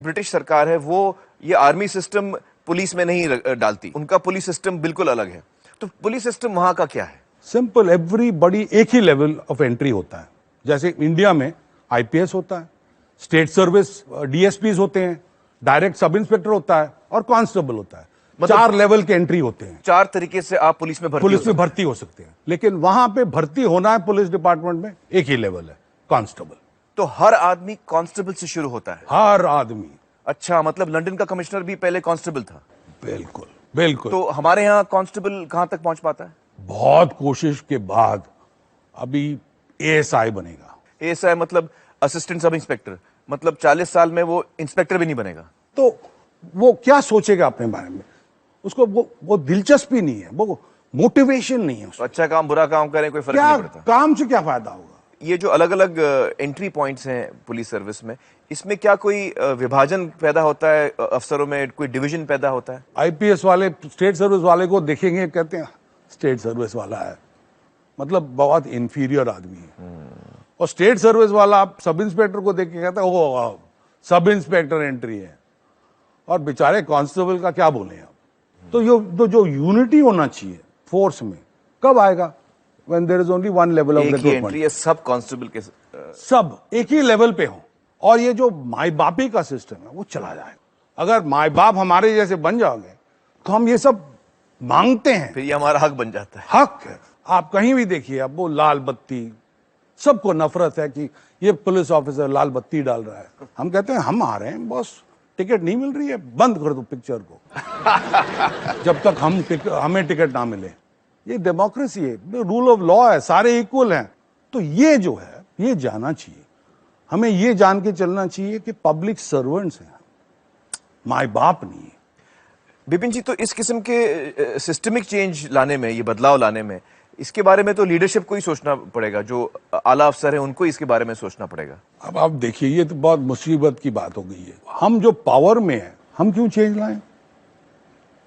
British सरकार है वो ये आर्मी सिस्टम पुलिस में नहीं डालती, उनका पुलिस सिस्टम बिल्कुल अलग है। तो पुलिस सिस्टम वहां का क्या है? सिंपल, एवरीबॉडी एक ही लेवल ऑफ एंट्री होता है। जैसे इंडिया में आईपीएस होता है, स्टेट सर्विस डीएसपीज होते हैं, डायरेक्ट सब इंस्पेक्टर होता है और कांस्टेबल होता है। मतलब 4 लेवल के एंट्री होते हैं। 4 तरीके से आप पुलिस में भर्ती हो सकते हैं। लेकिन वहां पे भर्ती होना है पुलिस डिपार्टमेंट में, एक ही लेवल है, कांस्टेबल। तो हर आदमी कांस्टेबल से शुरू होता है? हर आदमी। अच्छा, मतलब लंदन का कमिश्नर भी पहले कांस्टेबल था? बिल्कुल बिल्कुल। तो हमारे यहाँ कांस्टेबल कहां तक पहुंच पाता है? बहुत कोशिश के बाद अभी एएसआई बनेगा। एएसआई मतलब असिस्टेंट सब इंस्पेक्टर, मतलब 40 साल में वो इंस्पेक्टर भी नहीं बनेगा? तो वो क्या सोचेगा अपने बारे में? उसको वो दिलचस्पी नहीं है, वो मोटिवेशन नहीं है उसको। अच्छा काम बुरा काम करें कोई फर्क नहीं पड़ता। काम से क्या फायदा होगा? ये जो अलग अलग एंट्री पॉइंट्स हैं पुलिस सर्विस में, इसमें क्या कोई विभाजन पैदा होता है अफसरों में, कोई डिवीजन पैदा होता है? आईपीएस वाले स्टेट सर्विस वाले को देखेंगे, कहते हैं स्टेट सर्विस वाला है, मतलब बहुत इंफीरियर आदमी है। और स्टेट सर्विस वाला आप सब इंस्पेक्टर को देख के कहता है ओ सब इंस्पेक्टर एंट्री है, और बेचारे कांस्टेबल का क्या बोले आप? तो जो यूनिटी होना चाहिए फोर्स में कब आएगा? When there is only one level of recruitment. Entry है सब कांस्टेबल के, सब एक ही लेवल पे हो, और ये जो माई बापी का सिस्टम है वो चला जाएगा। अगर माई बाप हमारे जैसे बन जाओगे तो हम ये सब मांगते हैं, फिर ये हमारा हक बन जाता है। हक है। आप कहीं भी देखिए, अब वो लाल बत्ती, सबको नफरत है कि ये पुलिस ऑफिसर लाल बत्ती डाल रहा है। हम कहते हैं हम आ रहे हैं बॉस, टिकट नहीं मिल रही है, बंद कर दो पिक्चर को जब तक हमें टिकट ना मिले। ये डेमोक्रेसी है, रूल ऑफ लॉ है, सारे इक्वल हैं। तो ये जो है ये जाना चाहिए, हमें ये जान के चलना चाहिए कि पब्लिक सर्वेंट्स हैं, माई बाप नहीं है। बिपिन जी, तो इस किस्म के सिस्टमिक चेंज लाने में, ये बदलाव लाने में, इसके बारे में तो लीडरशिप को ही सोचना पड़ेगा, जो आला अफसर है उनको इसके बारे में सोचना पड़ेगा। अब आप देखिए, ये तो बहुत मुसीबत की बात हो गई है। हम जो पावर में है, हम क्यों चेंज लाएं?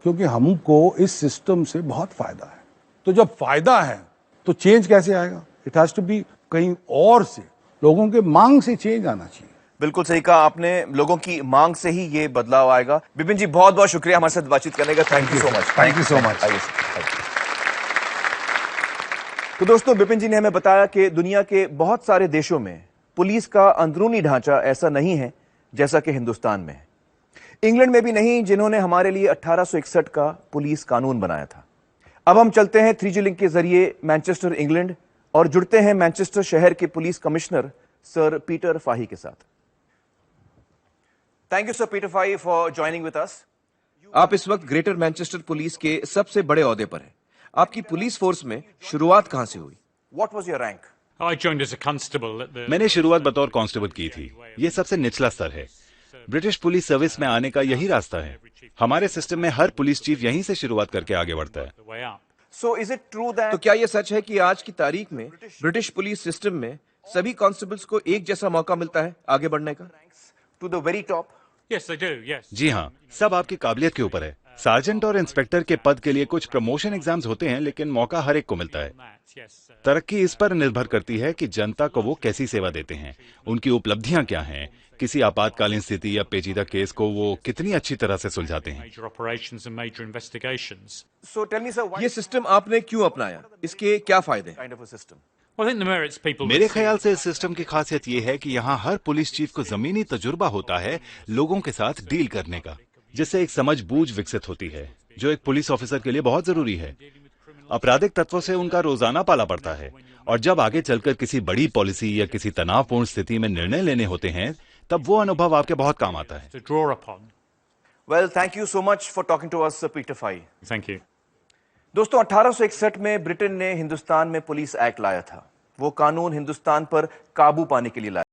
क्योंकि हमको इस सिस्टम से बहुत फायदा है। तो जब फायदा है तो चेंज कैसे आएगा? इट हैज टू बी कहीं और से, लोगों के मांग से चेंज आना चाहिए। बिल्कुल सही कहा आपने, लोगों की मांग से ही ये बदलाव आएगा। बिपिन जी, बहुत बहुत शुक्रिया हमारे साथ बातचीत करने का। Thank you so much. Thank you so much. तो दोस्तों, बिपिन जी ने हमें बताया कि दुनिया के बहुत सारे देशों में पुलिस का अंदरूनी ढांचा ऐसा नहीं है जैसा कि हिंदुस्तान में है। इंग्लैंड में भी नहीं, जिन्होंने हमारे लिए 1861 का पुलिस कानून बनाया था। अब हम चलते हैं 3G लिंक के जरिए मैनचेस्टर, इंग्लैंड, और जुड़ते हैं मैनचेस्टर शहर के police commissioner sir Peter Fahy के साथ। Thank you sir Peter Fahy for joining with us. आप इस वक्त ग्रेटर मैनचेस्टर पुलिस के सबसे बड़े ओहदे पर हैं। आपकी पुलिस फोर्स में शुरुआत कहां से हुई? What was your rank? मैंने शुरुआत बतौर कांस्टेबल की थी। ये सबसे निचला स्तर है। ब्रिटिश पुलिस सर्विस में आने का यही रास्ता है। हमारे सिस्टम में हर पुलिस चीफ यहीं से शुरुआत करके आगे बढ़ता है। So is it true that... तो क्या यह सच है कि आज की तारीख में ब्रिटिश पुलिस सिस्टम में सभी कांस्टेबल्स को एक जैसा मौका मिलता है आगे बढ़ने का, टू द वेरी टॉप? जी हाँ, सब आपकी काबिलियत के ऊपर है। सार्जेंट और इंस्पेक्टर के पद के लिए कुछ प्रमोशन एग्जाम्स होते हैं, लेकिन मौका हर एक को मिलता है। तरक्की इस पर निर्भर करती है कि जनता को वो कैसी सेवा देते हैं, उनकी उपलब्धियां क्या हैं, किसी आपातकालीन स्थिति या पेचीदा केस को वो कितनी अच्छी तरह से सुलझाते हैं। So tell me sir, ये सिस्टम आपने क्यों अपनाया? इसके क्या फायदे? मेरे ख्याल से इस सिस्टम की खासियत ये है कि यहाँ हर पुलिस चीफ को जमीनी तजुर्बा होता है लोगों के साथ डील करने का, जिससे एक समझ-बूझ विकसित होती है, जो एक पुलिस ऑफिसर के लिए बहुत जरूरी है। आपराधिक तत्वों से उनका रोजाना पाला पड़ता है, और जब आगे चलकर किसी बड़ी पॉलिसी या किसी तनावपूर्ण स्थिति में निर्णय लेने होते हैं, तब वो अनुभव आपके बहुत काम आता है। Well, thank you so much for talking to us, Sir Peter Fahy. Thank you. दोस्तों, 1861 में ब्रिटेन ने हिंदुस्तान में पुलिस एक्ट लाया था। वो कानून हिंदुस्तान पर काबू पाने के लिए लाया।